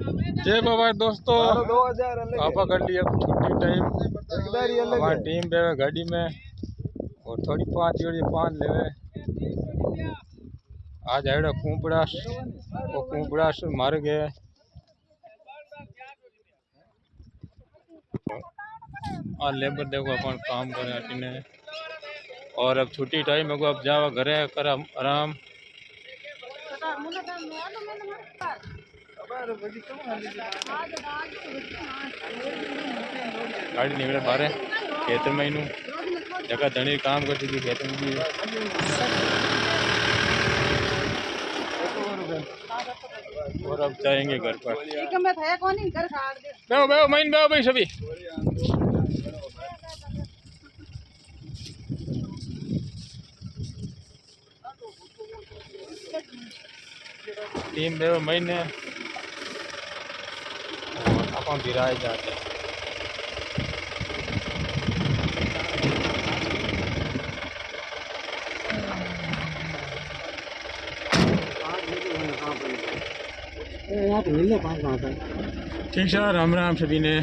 जय बाबा दोस्तों, आपा कर लिया छुट्टी टाइम। हमारी टीम बेवे गाड़ी में और थोड़ी पाँच जोड़ी पान लेवे। आज आयोड़ा कुंपड़ास और कुंपड़ास मार गए। और लेबर देखो अपन काम करे अटीने। और अब छुट्टी टाइम है, अब जावा घरे कर आराम। गाड़ी निकले बारे खेतर में इनू जगह धनी काम करती थी खेतर में भी। और अब जाएंगे घर पर। बेहो बेहो महीन बेहो भाई सभी। टीम बेहो महीने अपन गिराए जाते हैं। ठीक है, राम राम सभी ने।